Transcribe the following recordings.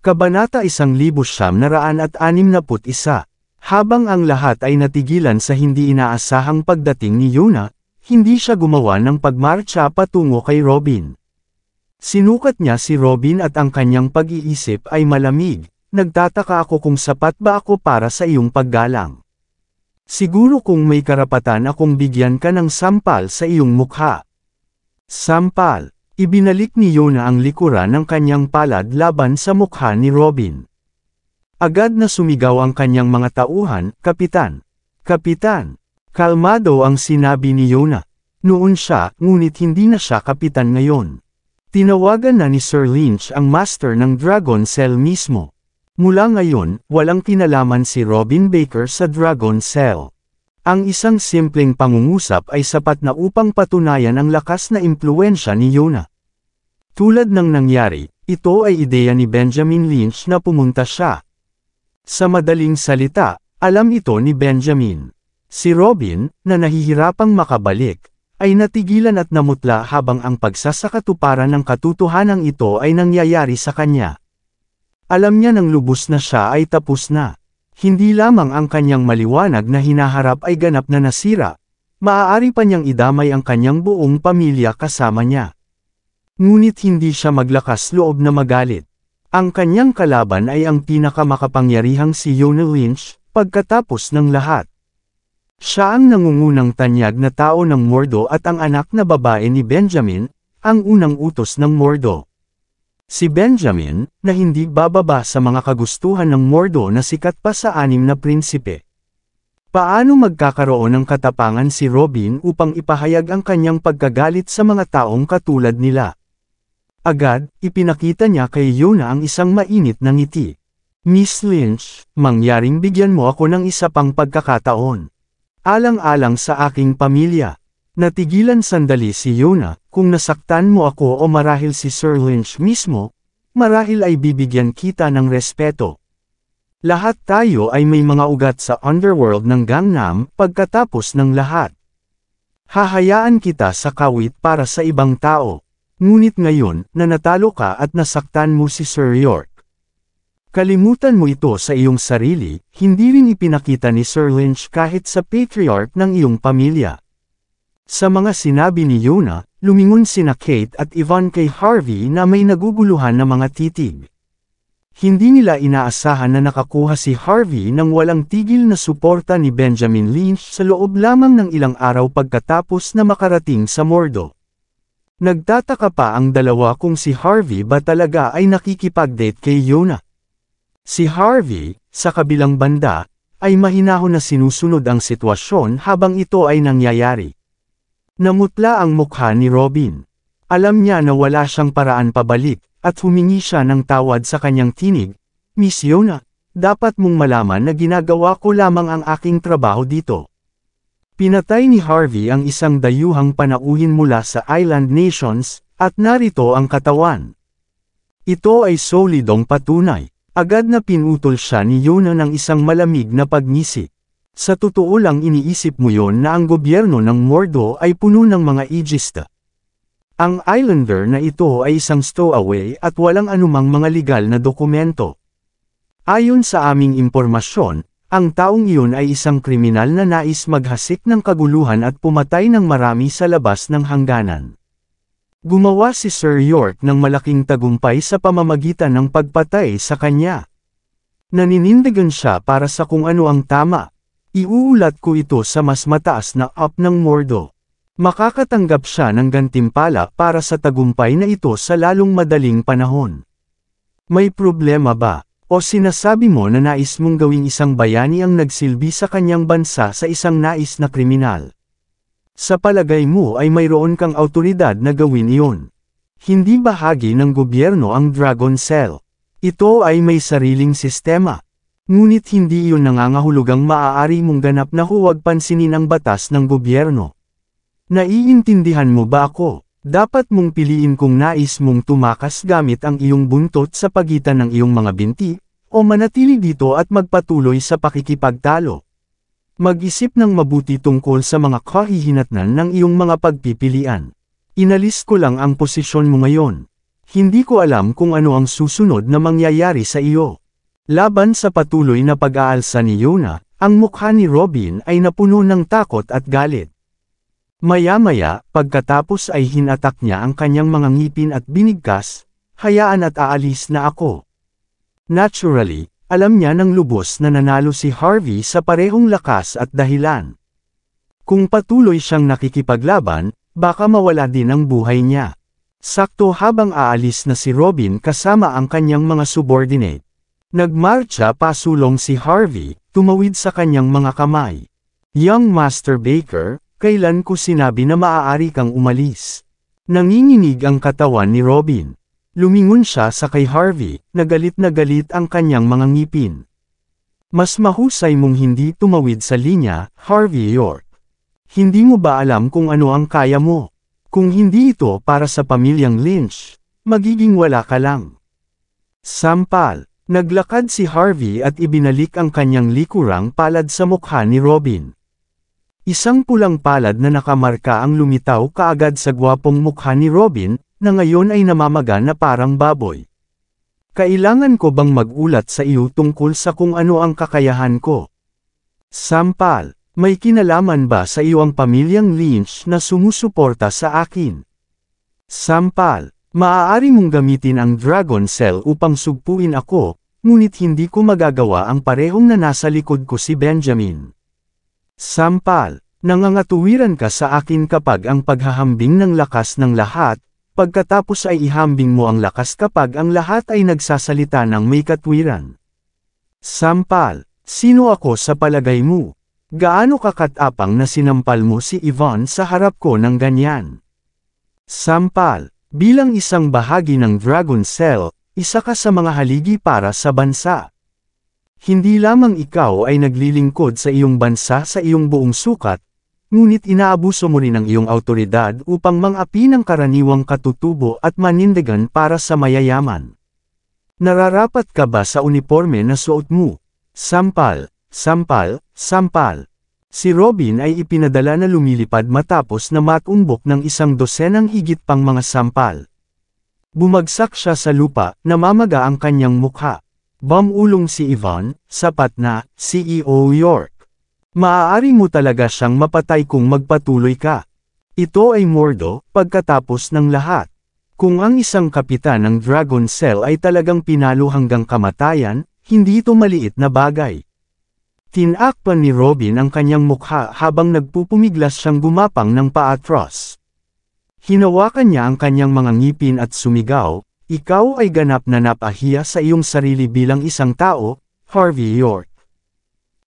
Kabanata 1961. Habang ang lahat ay natigilan sa hindi inaasahang pagdating ni Yuna, hindi siya gumawa ng pagmarcha patungo kay Robin. Sinukat niya si Robin at ang kanyang pag-iisip ay malamig. Nagtataka ako kung sapat ba ako para sa iyong paggalang. Siguro kung may karapatan akong bigyan ka ng sampal sa iyong mukha. Sampal. Ibinalik ni Yuna ang likuran ng kanyang palad laban sa mukha ni Robin. Agad na sumigaw ang kanyang mga tauhan, "Kapitan! Kapitan!" Kalmado ang sinabi ni Yuna. Noon siya, ngunit hindi na siya kapitan ngayon. Tinawagan na ni Sir Lynch ang master ng Dragon Cell mismo. Mula ngayon, walang kinalaman si Robin Baker sa Dragon Cell. Ang isang simpleng pangungusap ay sapat na upang patunayan ang lakas na impluwensya ni Yuna. Tulad ng nangyari, ito ay ideya ni Benjamin Lynch na pumunta siya. Sa madaling salita, alam ito ni Benjamin. Si Robin, na nahihirapang makabalik, ay natigilan at namutla habang ang pagsasakatuparan ng katotohanan ito ay nangyayari sa kanya. Alam niya ng lubos na siya ay tapos na. Hindi lamang ang kanyang maliwanag na hinaharap ay ganap na nasira, maaari pa niyang idamay ang kanyang buong pamilya kasama niya. Ngunit hindi siya maglakas loob na magalit. Ang kanyang kalaban ay ang pinakamakapangyarihang si Yuna Lynch, pagkatapos ng lahat. Siya ang nangungunang tanyag na tao ng Mordo at ang anak na babae ni Benjamin, ang unang utos ng Mordo. Si Benjamin, na hindi bababa sa mga kagustuhan ng Mordo na sikat pa sa 6 na prinsipe. Paano magkakaroon ng katapangan si Robin upang ipahayag ang kanyang pagkagalit sa mga taong katulad nila? Agad, ipinakita niya kay Yuna ang isang mainit na ngiti. "Miss Lynch, mangyaring bigyan mo ako ng isa pang pagkakataon. Alang-alang sa aking pamilya." Natigilan sandali si Yuna, "Kung nasaktan mo ako o marahil si Sir Lynch mismo, marahil ay bibigyan kita ng respeto. Lahat tayo ay may mga ugat sa underworld ng Gangnam pagkatapos ng lahat. Hahayaan kita sa kawit para sa ibang tao. Ngunit ngayon, na natalo ka at nasaktan mo si Sir York. Kalimutan mo ito sa iyong sarili, hindi rin ipinakita ni Sir Lynch kahit sa patriarch ng iyong pamilya." Sa mga sinabi ni Yuna, lumingon sina Kate at Yvonne kay Harvey na may naguguluhan na mga titig. Hindi nila inaasahan na nakakuha si Harvey ng walang tigil na suporta ni Benjamin Lynch sa loob lamang ng ilang araw pagkatapos na makarating sa Mordo. Nagtataka pa ang dalawa kung si Harvey ba talaga ay nakikipag-date kay Yuna. Si Harvey, sa kabilang banda, ay mahinahon na sinusunod ang sitwasyon habang ito ay nangyayari. Namutla ang mukha ni Robin. Alam niya na wala siyang paraan pabalik, at humingi siya ng tawad sa kanyang tinig. "Miss Yuna, dapat mong malaman na ginagawa ko lamang ang aking trabaho dito." Pinatay ni Harvey ang isang dayuhang panauhin mula sa Island Nations, at narito ang katawan. Ito ay solidong patunay. Agad na pinutol siya ni Yuna ng isang malamig na pagngisi. Sa totoo lang iniisip mo yon na ang gobyerno ng Mordo ay puno ng mga ageista. Ang islander na ito ay isang stowaway at walang anumang mga legal na dokumento. Ayon sa aming impormasyon, ang taong iyon ay isang kriminal na nais maghasik ng kaguluhan at pumatay ng marami sa labas ng hangganan. Gumawa si Sir York ng malaking tagumpay sa pamamagitan ng pagpatay sa kanya. Naninindigan siya para sa kung ano ang tama. Iuulat ko ito sa mas mataas na up ng Mordo. Makakatanggap siya ng gantimpala para sa tagumpay na ito sa lalong madaling panahon. May problema ba? O sinasabi mo na nais mong gawing isang bayani ang nagsilbi sa kanyang bansa sa isang nais na kriminal? Sa palagay mo ay mayroon kang awtoridad na gawin iyon. Hindi bahagi ng gobyerno ang Dragon Cell. Ito ay may sariling sistema. Ngunit hindi iyon nangangahulugang maaari mong ganap na huwag pansinin ang batas ng gobyerno. Naiintindihan mo ba ako? Dapat mong piliin kung nais mong tumakas gamit ang iyong buntot sa pagitan ng iyong mga binti, o manatili dito at magpatuloy sa pakikipagtalo. Mag-isip ng mabuti tungkol sa mga kahihinatnan ng iyong mga pagpipilian. Inalis ko lang ang posisyon mo ngayon. Hindi ko alam kung ano ang susunod na mangyayari sa iyo. Laban sa patuloy na pag-aalsa ni Yuna, ang mukha ni Robin ay napuno ng takot at galit. Maya-maya, pagkatapos ay hinatak niya ang kanyang mga ngipin at binigkas, hayaan at aalis na ako. Naturally, alam niya ng lubos na nanalo si Harvey sa parehong lakas at dahilan. Kung patuloy siyang nakikipaglaban, baka mawala din ang buhay niya. Sakto habang aalis na si Robin kasama ang kanyang mga subordinate. Nagmarcha pasulong si Harvey, tumawid sa kanyang mga kamay. Young Master Baker, kailan ko sinabi na maaari kang umalis? Nanginginig ang katawan ni Robin. Lumingon siya sa kay Harvey, na galit ang kanyang mga ngipin. Mas mahusay mong hindi tumawid sa linya, Harvey York. Hindi mo ba alam kung ano ang kaya mo? Kung hindi ito para sa pamilyang Lynch, magiging wala ka lang. Sampal, naglakad si Harvey at ibinalik ang kanyang likurang palad sa mukha ni Robin. Isang pulang palad na nakamarka ang lumitaw kaagad sa gwapong mukha ni Robin, na ngayon ay namamaga na parang baboy. Kailangan ko bang magulat sa iyo tungkol sa kung ano ang kakayahan ko? Sampal, may kinalaman ba sa iyo ang pamilyang Lynch na sumusuporta sa akin? Sampal, maaari mong gamitin ang Dragon Cell upang sugpuin ako, ngunit hindi ko magagawa ang parehong na nasa likod ko si Benjamin. Sampal, nangangatuwiran ka sa akin kapag ang paghahambing ng lakas ng lahat, pagkatapos ay ihambing mo ang lakas kapag ang lahat ay nagsasalita ng may katwiran. Sampal, sino ako sa palagay mo? Gaano kakatapang na sinampal mo si Yvonne sa harap ko ng ganyan? Sampal, bilang isang bahagi ng Dragon Cell, isa ka sa mga haligi para sa bansa. Hindi lamang ikaw ay naglilingkod sa iyong bansa sa iyong buong sukat, ngunit inaabuso mo rin ang iyong awtoridad upang mang-api ng karaniwang katutubo at manindigan para sa mayayaman. Nararapat ka ba sa uniforme na suot mo? Sampal, sampal, sampal. Si Robin ay ipinadala na lumilipad matapos na matumbok ng 100 higit pang mga sampal. Bumagsak siya sa lupa, namamaga ang kanyang mukha. Bumulong si Yvonne, sapat na, CEO York. Maaari mo talaga siyang mapatay kung magpatuloy ka. Ito ay Mordo, pagkatapos ng lahat. Kung ang isang kapitan ng Dragon Cell ay talagang pinalo hanggang kamatayan, hindi ito maliit na bagay. Tinakpan ni Robin ang kanyang mukha habang nagpupumiglas siyang gumapang ng paatros. Hinawakan niya ang kanyang mga ngipin at sumigaw, ikaw ay ganap na napahiya sa iyong sarili bilang isang tao, Harvey York.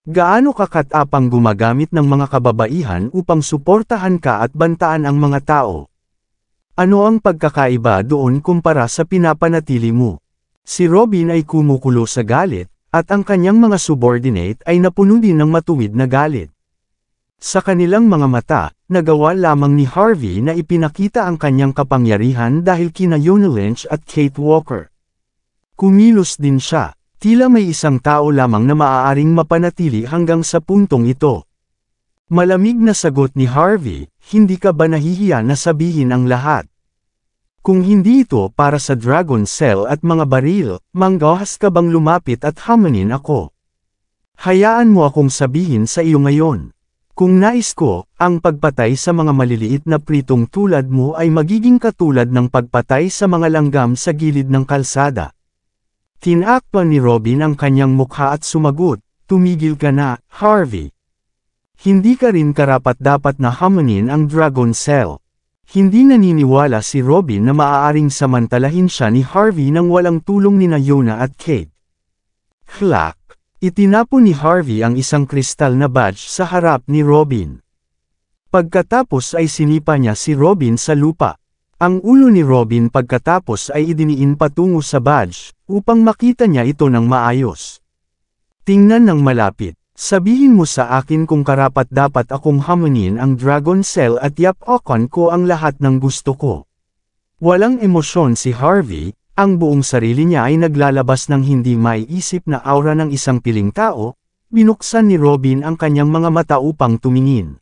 Gaano kakatapang gumagamit ng mga kababaihan upang suportahan ka at bantaan ang mga tao? Ano ang pagkakaiba doon kumpara sa pinapanatili mo? Si Robin ay kumukulo sa galit, at ang kanyang mga subordinate ay napuno din ng matuwid na galit. Sa kanilang mga mata, nagawa lamang ni Harvey na ipinakita ang kanyang kapangyarihan dahil kina Yuna Lynch at Kate Walker. Kumilos din siya, tila may isang tao lamang na maaaring mapanatili hanggang sa puntong ito. Malamig na sagot ni Harvey, hindi ka ba nahihiya na sabihin ang lahat? Kung hindi ito para sa Dragon Cell at mga baril, manggahas ka bang lumapit at hamanin ako? Hayaan mo akong sabihin sa iyo ngayon. Kung nais ko, ang pagpatay sa mga maliliit na pritong tulad mo ay magiging katulad ng pagpatay sa mga langgam sa gilid ng kalsada. Tinakpan ni Robin ang kanyang mukha at sumagot, tumigil ka na, Harvey. Hindi ka rin karapat-dapat na hamanin ang Dragon Cell. Hindi naniniwala si Robin na maaaring samantalahin siya ni Harvey nang walang tulong ni Yuna at Kate. Clack! Itinapon ni Harvey ang isang kristal na badge sa harap ni Robin. Pagkatapos ay sinipa niya si Robin sa lupa. Ang ulo ni Robin pagkatapos ay idiniin patungo sa badge, upang makita niya ito ng maayos. Tingnan ng malapit. Sabihin mo sa akin kung karapat-dapat akong hamanin ang Dragon Cell at yapakan ko ang lahat ng gusto ko. Walang emosyon si Harvey, ang buong sarili niya ay naglalabas ng hindi maiisip na aura ng isang piling tao, binuksan ni Robin ang kanyang mga mata upang tumingin.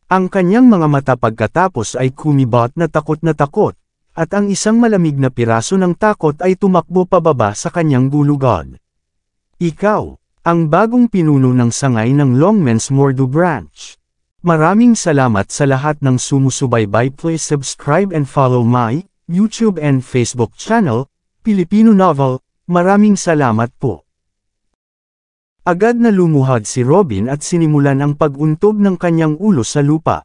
Ang kanyang mga mata pagkatapos ay kumibot na takot, at ang isang malamig na piraso ng takot ay tumakbo pababa sa kanyang gulugod. Ikaw, ang bagong pinuno ng sangay ng Longmen's Mordo Branch. Maraming salamat sa lahat ng sumusubaybay. Please subscribe and follow my YouTube and Facebook channel, Filipino Novel. Maraming salamat po. Agad na lumuhad si Robin at sinimulan ang pag-untog ng kanyang ulo sa lupa.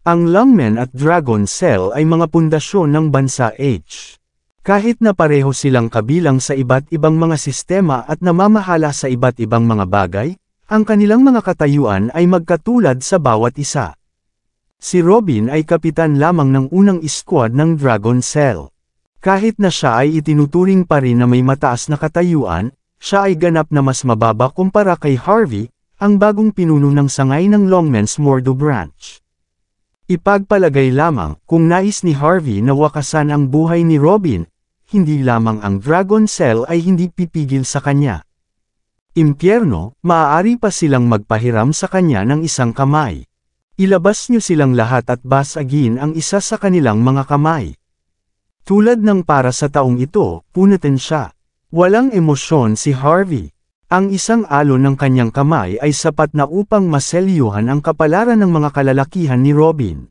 Ang Longmen at Dragon Cell ay mga pundasyon ng bansa H. Kahit na pareho silang kabilang sa iba't ibang mga sistema at namamahala sa iba't ibang mga bagay, ang kanilang mga katayuan ay magkatulad sa bawat isa. Si Robin ay kapitan lamang ng unang squad ng Dragon Cell. Kahit na siya ay itinuturing pa rin na may mataas na katayuan, siya ay ganap na mas mababa kumpara kay Harvey, ang bagong pinuno ng sangay ng Longmen's Mordo Branch. Ipagpalagay lamang, kung nais ni Harvey na wakasan ang buhay ni Robin, hindi lamang ang Dragon Cell ay hindi pipigil sa kanya. Impyerno, maaari pa silang magpahiram sa kanya ng isang kamay. Ilabas niyo silang lahat at basagin ang isa sa kanilang mga kamay. Tulad ng para sa taong ito, punatin siya. Walang emosyon si Harvey. Ang isang alon ng kanyang kamay ay sapat na upang maselyuhan ang kapalaran ng mga kalalakihan ni Robin.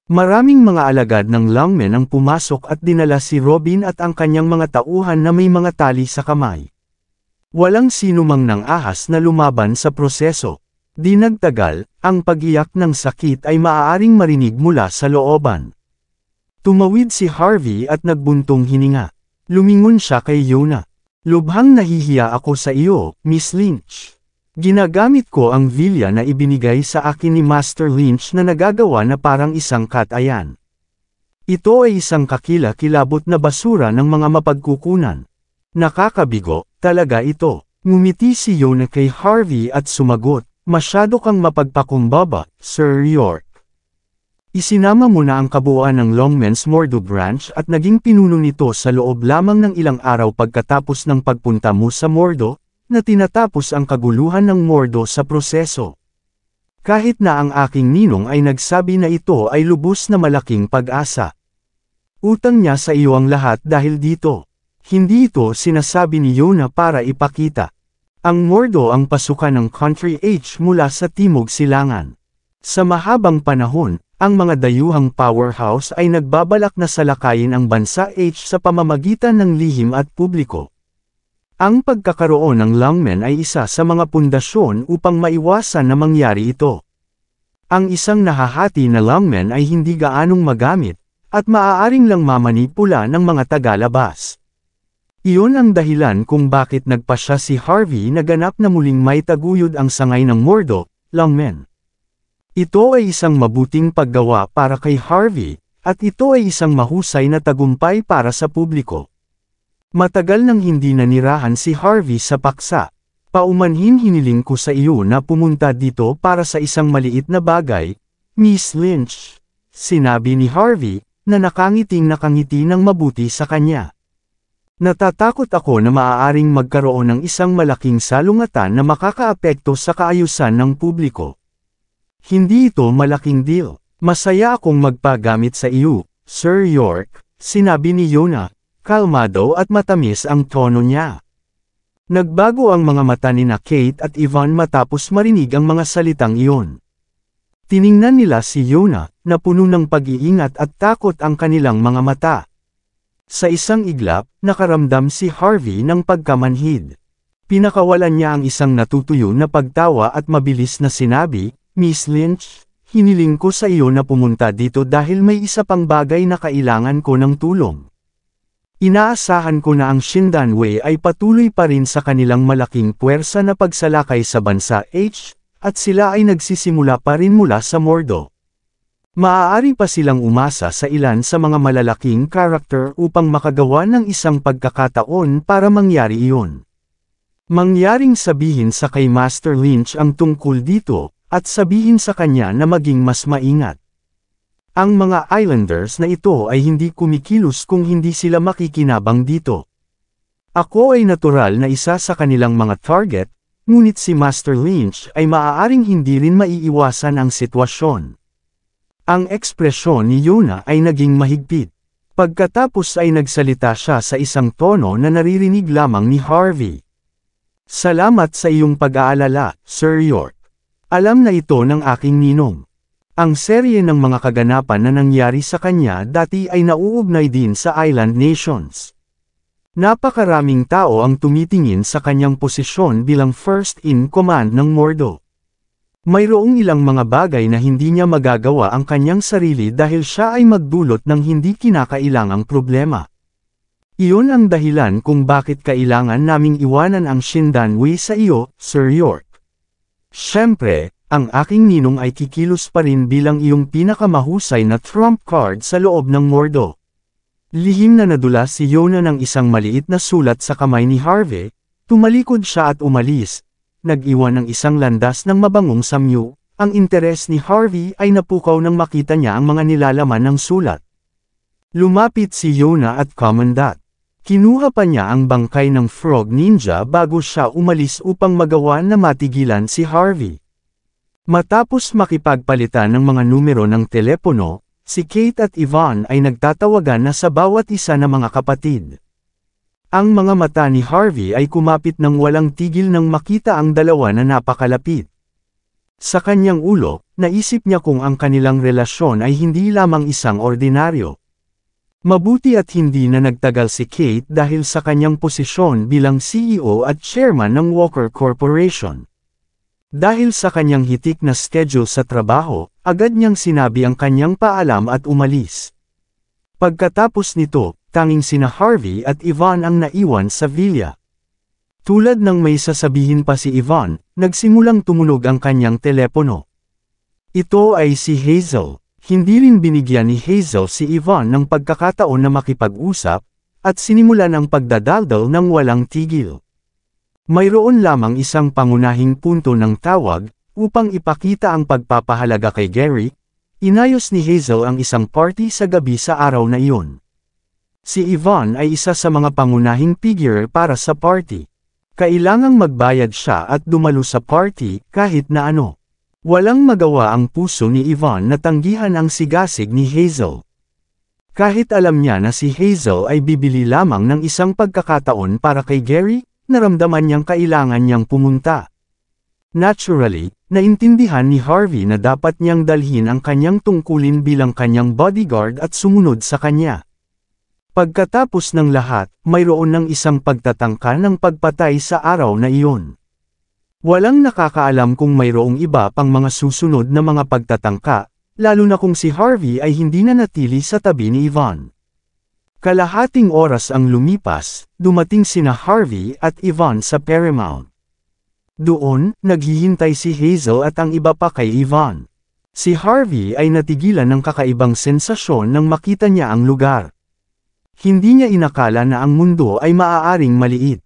Maraming mga alagad ng Longmen ang pumasok at dinala si Robin at ang kanyang mga tauhan na may mga tali sa kamay. Walang sinumang nang ahas na lumaban sa proseso. Di nagtagal, ang pag-iyak ng sakit ay maaaring marinig mula sa looban. Tumawid si Harvey at nagbuntong hininga. Lumingon siya kay Yona. Lubhang nahihiya ako sa iyo, Miss Lynch. Ginagamit ko ang vilya na ibinigay sa akin ni Master Lynch na nagagawa na parang isang katayan. Ito ay isang kakila-kilabot na basura ng mga mapagkukunan. Nakakabigo, talaga ito. Ngumiti si Yona kay Harvey at sumagot, masyado kang mapagpakumbaba, Sir York. Isinama mo na ang kabuuan ng Longmen's Mordo Branch at naging pinuno nito sa loob lamang ng ilang araw pagkatapos ng pagpunta mo sa Mordo, na tinatapos ang kaguluhan ng Mordo sa proseso. Kahit na ang aking ninong ay nagsabi na ito ay lubos na malaking pag-asa. Utang niya sa iyo ang lahat dahil dito. Hindi ito sinasabi ni Yona para ipakita. Ang Mordo ang pasukan ng Country H mula sa Timog Silangan. Sa mahabang panahon, ang mga dayuhang powerhouse ay nagbabalak na salakayin ang bansa H sa pamamagitan ng lihim at publiko. Ang pagkakaroon ng Longmen ay isa sa mga pundasyon upang maiwasan na mangyari ito. Ang isang nahahati na Longmen ay hindi gaanong magamit, at maaaring lang mamanipula ng mga tagalabas. Iyon ang dahilan kung bakit nagpasya si Harvey na ganap na muling may taguyod ang sangay ng Mordo, Longmen. Ito ay isang mabuting paggawa para kay Harvey, at ito ay isang mahusay na tagumpay para sa publiko. Matagal nang hindi nanirahan si Harvey sa paksa. Paumanhin hiniling ko sa iyo na pumunta dito para sa isang maliit na bagay, Miss Lynch, sinabi ni Harvey, na nakangiting nakangiti ng mabuti sa kanya. Natatakot ako na maaaring magkaroon ng isang malaking salungatan na makakaapekto sa kaayusan ng publiko. Hindi ito malaking deal. Masaya akong magpagamit sa iyo, Sir York, sinabi ni Yona, kalmado at matamis ang tono niya. Nagbago ang mga mata ni Kate at Yvonne matapos marinig ang mga salitang iyon. Tiningnan nila si Yona, na puno ng pag-iingat at takot ang kanilang mga mata. Sa isang iglap, nakaramdam si Harvey ng pagkamanhid. Pinakawalan niya ang isang natutuyo na pagtawa at mabilis na sinabi, Miss Lynch, hiniling ko sa iyo na pumunta dito dahil may isa pang bagay na kailangan ko ng tulong. Inaasahan ko na ang Shindanwei ay patuloy pa rin sa kanilang malaking puwersa na pagsalakay sa bansa H, at sila ay nagsisimula pa rin mula sa Mordo. Maaari pa silang umasa sa ilan sa mga malalaking karakter upang makagawa ng isang pagkakataon para mangyari iyon. Mangyaring sabihin sa kay Master Lynch ang tungkol dito, at sabihin sa kanya na maging mas maingat. Ang mga Islanders na ito ay hindi kumikilos kung hindi sila makikinabang dito. Ako ay natural na isa sa kanilang mga target, ngunit si Master Lynch ay maaaring hindi rin maiiwasan ang sitwasyon. Ang ekspresyon ni Yona ay naging mahigpit. Pagkatapos ay nagsalita siya sa isang tono na naririnig lamang ni Harvey. Salamat sa iyong pag-aalala, Sir York. Alam na ito ng aking ninong. Ang serye ng mga kaganapan na nangyari sa kanya dati ay nauugnay din sa Island Nations. Napakaraming tao ang tumitingin sa kanyang posisyon bilang first in command ng Mordo. Mayroong ilang mga bagay na hindi niya magagawa ang kanyang sarili dahil siya ay magdulot ng hindi kinakailangang problema. Iyon ang dahilan kung bakit kailangan naming iwanan ang Shindanwei sa iyo, Sir York. Siyempre, ang aking ninong ay kikilos pa rin bilang iyong pinakamahusay na trump card sa loob ng Mordo. Lihim na nadula si Yona ng isang maliit na sulat sa kamay ni Harvey, tumalikod siya at umalis. Nag-iwan ng isang landas ng mabangong samyu. Ang interes ni Harvey ay napukaw nang makita niya ang mga nilalaman ng sulat. Lumapit si Yona at Commandant. Kinuha pa niya ang bangkay ng Frog Ninja bago siya umalis upang magawa na matigilan si Harvey. Matapos makipagpalitan ng mga numero ng telepono, si Kate at Yvonne ay nagtatawagan na sa bawat isa ng mga kapatid. Ang mga mata ni Harvey ay kumapit ng walang tigil nang makita ang dalawa na napakalapit. Sa kanyang ulo, naisip niya kung ang kanilang relasyon ay hindi lamang isang ordinaryo. Mabuti at hindi na nagtagal si Kate dahil sa kanyang posisyon bilang CEO at chairman ng Walker Corporation. Dahil sa kanyang hitik na schedule sa trabaho, agad niyang sinabi ang kanyang paalam at umalis. Pagkatapos nito, tanging sina Harvey at Yvonne ang naiwan sa villa. Tulad ng may sasabihin pa si Yvonne, nagsimulang tumunog ang kanyang telepono. Ito ay si Hazel. Hindi rin binigyan ni Hazel si Yvonne ng pagkakataon na makipag-usap, at sinimulan ang pagdadaldal ng walang tigil. Mayroon lamang isang pangunahing punto ng tawag, upang ipakita ang pagpapahalaga kay Gary. Inayos ni Hazel ang isang party sa gabi sa araw na iyon. Si Yvonne ay isa sa mga pangunahing figure para sa party. Kailangang magbayad siya at dumalo sa party kahit na ano. Walang magawa ang puso ni Yvonne na tanggihan ang sigasig ni Hazel. Kahit alam niya na si Hazel ay bibili lamang ng isang pagkakataon para kay Gary, naramdaman niyang kailangan niyang pumunta. Naturally, naintindihan ni Harvey na dapat niyang dalhin ang kanyang tungkulin bilang kanyang bodyguard at sumunod sa kanya. Pagkatapos ng lahat, mayroon ng isang pagtatangka ng pagpatay sa araw na iyon. Walang nakakaalam kung mayroong iba pang mga susunod na mga pagtatangka, lalo na kung si Harvey ay hindi na natili sa tabi ni Yvonne. Kalahating oras ang lumipas, dumating sina Harvey at Yvonne sa Paramount. Doon, naghihintay si Hazel at ang iba pa kay Yvonne. Si Harvey ay natigilan ng kakaibang sensasyon nang makita niya ang lugar. Hindi niya inakala na ang mundo ay maaaring maliit.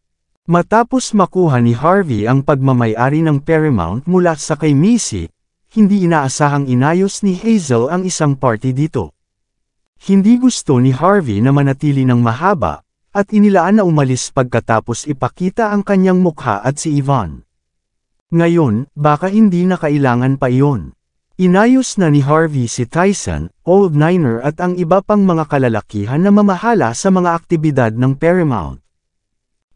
Matapos makuha ni Harvey ang pagmamay-ari ng Paramount mula sa kay Missy, hindi inaasahang inayos ni Hazel ang isang party dito. Hindi gusto ni Harvey na manatili ng mahaba, at inilaan na umalis pagkatapos ipakita ang kanyang mukha at si Yvonne. Ngayon, baka hindi na kailangan pa iyon. Inayos na ni Harvey si Tyson, Old Niner at ang iba pang mga kalalakihan na mamahala sa mga aktibidad ng Paramount.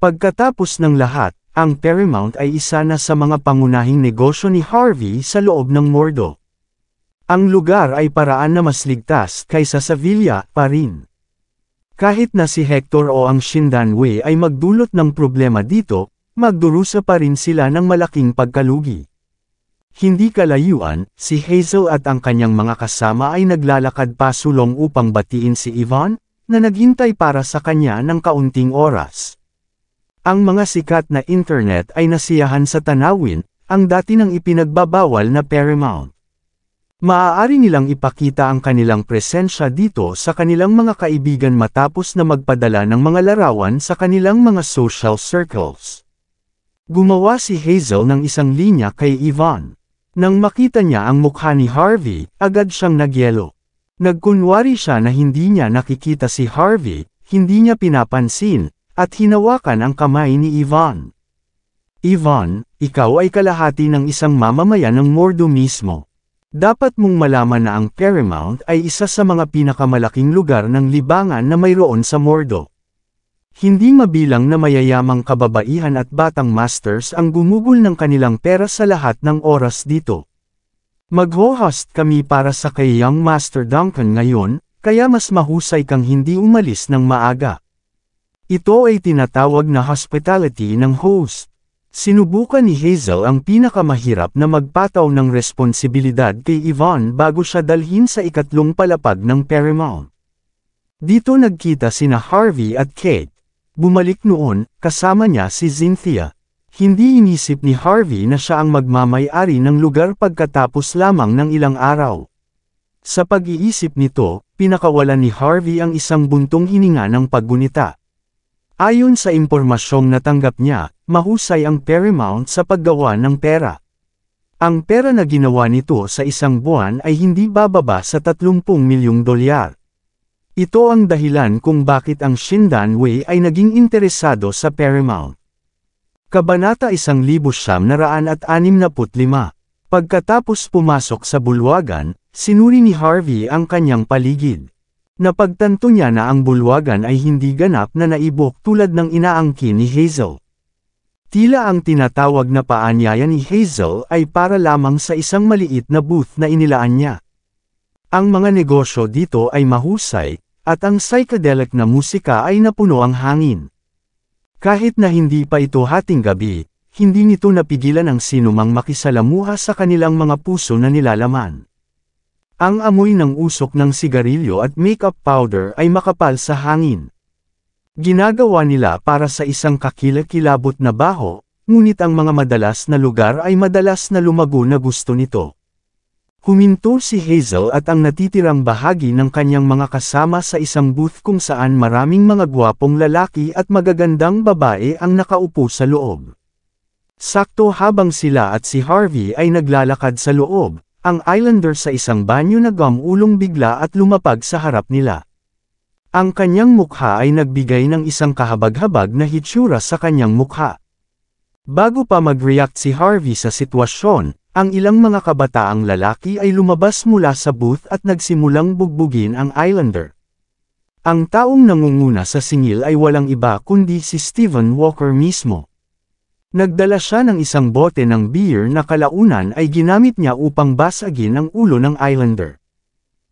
Pagkatapos ng lahat, ang Paramount ay isa na sa mga pangunahing negosyo ni Harvey sa loob ng Mordo. Ang lugar ay paraan na mas ligtas kaysa sa villa pa rin. Kahit na si Hector o ang Shindanwei ay magdulot ng problema dito, magdurusa pa rin sila ng malaking pagkalugi. Hindi kalayuan, si Hazel at ang kanyang mga kasama ay naglalakad pasulong upang batiin si Yvonne, na naghintay para sa kanya ng kaunting oras. Ang mga sikat na internet ay nasiyahan sa tanawin, ang dati nang ipinagbabawal na Paramount. Maaari nilang ipakita ang kanilang presensya dito sa kanilang mga kaibigan matapos na magpadala ng mga larawan sa kanilang mga social circles. Gumawa si Hazel ng isang linya kay Yvonne. Nang makita niya ang mukha ni Harvey, agad siyang nagyelo. Nagkunwari siya na hindi niya nakikita si Harvey, hindi niya pinapansin, at hinawakan ang kamay ni Yvonne. Yvonne, ikaw ay kalahati ng isang mamamayan ng Mordo mismo. Dapat mong malaman na ang Paramount ay isa sa mga pinakamalaking lugar ng libangan na mayroon sa Mordo. Hindi mabilang na mayayamang kababaihan at batang masters ang gumugol ng kanilang pera sa lahat ng oras dito. Mag-ho-host kami para sa kay Young Master Duncan ngayon, kaya mas mahusay kang hindi umalis ng maaga. Ito ay tinatawag na hospitality ng host. Sinubukan ni Hazel ang pinakamahirap na magpataw ng responsibilidad kay Yvonne bago siya dalhin sa ikatlong palapag ng Paramount. Dito nagkita sina Harvey at Kate. Bumalik noon, kasama niya si Cynthia. Hindi inisip ni Harvey na siya ang magmamay-ari ng lugar pagkatapos lamang ng ilang araw. Sa pag-iisip nito, pinakawalan ni Harvey ang isang buntong hininga ng paggunita. Ayon sa impormasyong natanggap niya, mahusay ang Paramount sa paggawa ng pera. Ang pera na ginawa nito sa isang buwan ay hindi bababa sa 30 milyong dolyar. Ito ang dahilan kung bakit ang Shindanwei ay naging interesado sa Paramount. Kabanata 1965. Pagkatapos pumasok sa bulwagan, sinuri ni Harvey ang kanyang paligid. Napagtanto niya na ang bulwagan ay hindi ganap na naibok tulad ng inaangkin ni Hazel. Tila ang tinatawag na paanyaya ni Hazel ay para lamang sa isang maliit na booth na inilaan niya. Ang mga negosyo dito ay mahusay, at ang psychedelic na musika ay napuno ang hangin. Kahit na hindi pa ito hating gabi, hindi nito napigilan ang sinumang makisalamuha sa kanilang mga puso na nilalaman. Ang amoy ng usok ng sigarilyo at makeup powder ay makapal sa hangin. Ginagawa nila para sa isang kakilakilabot na baho, ngunit ang mga madalas na lugar ay madalas na lumago na gusto nito. Huminto si Hazel at ang natitirang bahagi ng kanyang mga kasama sa isang booth kung saan maraming mga gwapong lalaki at magagandang babae ang nakaupo sa loob. Sakto habang sila at si Harvey ay naglalakad sa loob, ang Islander sa isang banyo na gumulong bigla at lumapag sa harap nila. Ang kanyang mukha ay nagbigay ng isang kahabag-habag na hitsura sa kanyang mukha. Bago pa mag-react si Harvey sa sitwasyon, ang ilang mga kabataang lalaki ay lumabas mula sa booth at nagsimulang bugbugin ang Islander. Ang taong nangunguna sa singil ay walang iba kundi si Stephen Walker mismo. Nagdala siya ng isang bote ng beer na kalaunan ay ginamit niya upang basagin ang ulo ng Islander.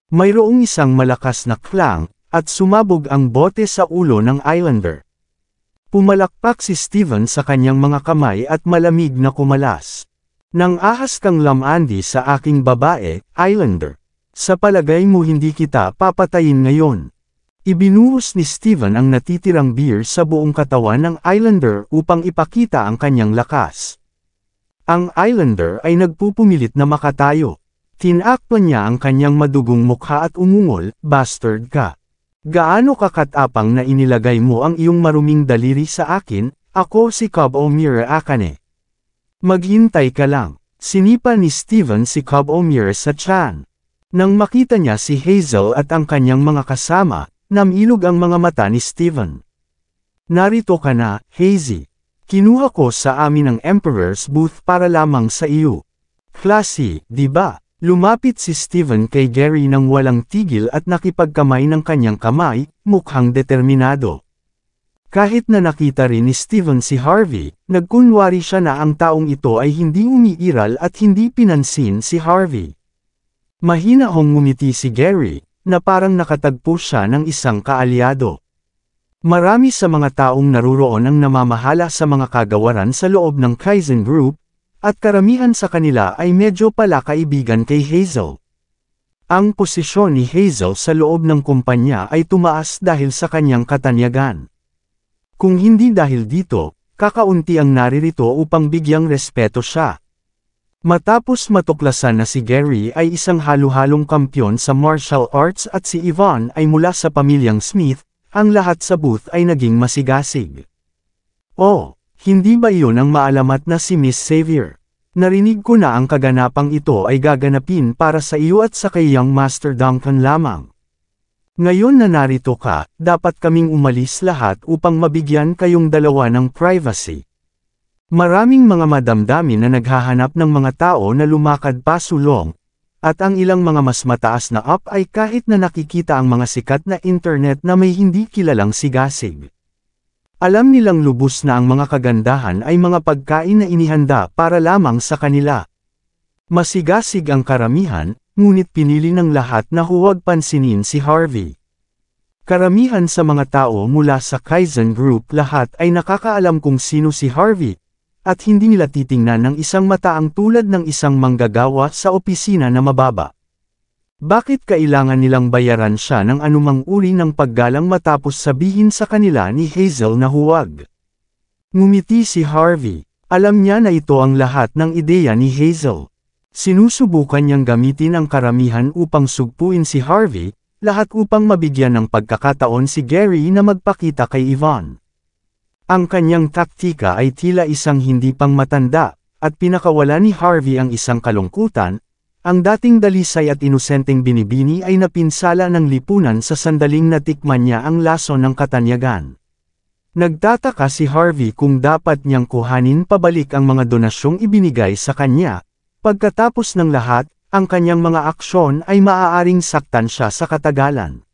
Mayroong isang malakas na klang, at sumabog ang bote sa ulo ng Islander. Pumalakpak si Steven sa kanyang mga kamay at malamig na kumalas. Nang ahas kang lamandi sa aking babae, Islander. Sa palagay mo hindi kita papatayin ngayon. Ibinuhos ni Steven ang natitirang beer sa buong katawan ng Islander upang ipakita ang kanyang lakas. Ang Islander ay nagpupumilit na makatayo. Tinakpan niya ang kanyang madugong mukha at umungol, "Bastard ka. Gaano kakatapang na inilagay mo ang iyong maruming daliri sa akin, ako si Cobb O'Meara Akane. Maghintay ka lang." Sinipa ni Steven si Cobb O'Meara sa tiyan. Nang makita niya si Hazel at ang kanyang mga kasama, namilog ang mga mata ni Steven. "Narito ka na, Hazy. Kinuha ko sa amin ang Emperor's booth para lamang sa iyo. Classy, di ba?" Lumapit si Steven kay Gary nang walang tigil at nakipagkamay ng kanyang kamay, mukhang determinado. Kahit na nakita rin ni Steven si Harvey, nagkunwari siya na ang taong ito ay hindi umiiral at hindi pinansin si Harvey. Mahina hong ngumiti si Gary, na parang nakatagpo siya ng isang kaalyado. Marami sa mga taong naruroon ang namamahala sa mga kagawaran sa loob ng Kaizen Group, at karamihan sa kanila ay medyo pala kaibigan kay Hazel. Ang posisyon ni Hazel sa loob ng kumpanya ay tumaas dahil sa kanyang katanyagan. Kung hindi dahil dito, kakaunti ang naririto upang bigyang respeto siya. Matapos matuklasan na si Gary ay isang halo-halong kampyon sa martial arts at si Yvonne ay mula sa pamilyang Smith, ang lahat sa booth ay naging masigasig. "Oh, hindi ba iyon ang maalamat na si Miss Xavier? Narinig ko na ang kaganapang ito ay gaganapin para sa iyo at sa kay Young Master Duncan lamang. Ngayon na narito ka, dapat kaming umalis lahat upang mabigyan kayong dalawa ng privacy." Maraming mga madamdamin na naghahanap ng mga tao na lumakad pasulong, At ang ilang mga mas mataas na up ay kahit na nakikita ang mga sikat na internet na may hindi kilalang sigasig. Alam nilang lubos na ang mga kagandahan ay mga pagkain na inihanda para lamang sa kanila. Masigasig ang karamihan, ngunit pinili ng lahat na huwag pansinin si Harvey. Karamihan sa mga tao mula sa Kaizen Group lahat ay nakakaalam kung sino si Harvey, at hindi nila titingnan ng isang mataang tulad ng isang manggagawa sa opisina na mababa. Bakit kailangan nilang bayaran siya ng anumang uri ng paggalang matapos sabihin sa kanila ni Hazel na huwag? Ngumiti si Harvey. Alam niya na ito ang lahat ng ideya ni Hazel. Sinusubukan niyang gamitin ang karamihan upang sugpuin si Harvey, lahat upang mabigyan ng pagkakataon si Gary na magpakita kay Yvonne. Ang kanyang taktika ay tila isang hindi pang matanda, at pinakawala ni Harvey ang isang kalungkutan. Ang dating dalisay at inosenteng binibini ay napinsala ng lipunan sa sandaling natikman niya ang laso ng katanyagan. Nagtataka si Harvey kung dapat niyang kuhanin pabalik ang mga donasyong ibinigay sa kanya. Pagkatapos ng lahat, ang kanyang mga aksyon ay maaaring saktan siya sa katagalan.